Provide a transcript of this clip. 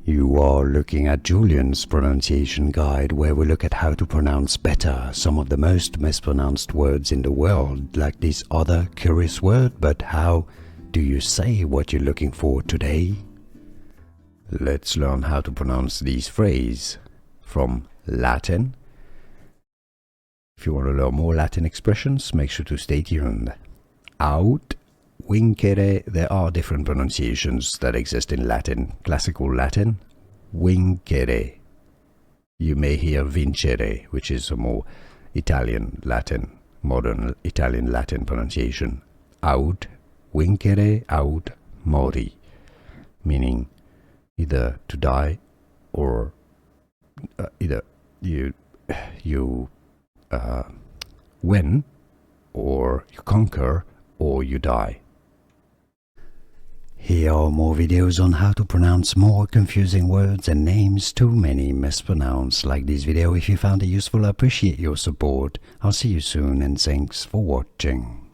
You are looking at Julian's pronunciation guide, where we look at how to pronounce better some of the most mispronounced words in the world, like this other curious word. But how do you say what you're looking for today? Let's learn how to pronounce these phrases from Latin. If you want to learn more Latin expressions, make sure to stay tuned. Aut Vincere. There are different pronunciations that exist in Latin. Classical Latin, Vincere. You may hear Vincere, which is a more Italian Latin, modern Italian Latin pronunciation. Aut Vincere Aut Mori, meaning either to die or either you win or you conquer or you die. Here are more videos on how to pronounce more confusing words and names too many mispronounced. Like this video if you found it useful. I appreciate your support. I'll see you soon and thanks for watching.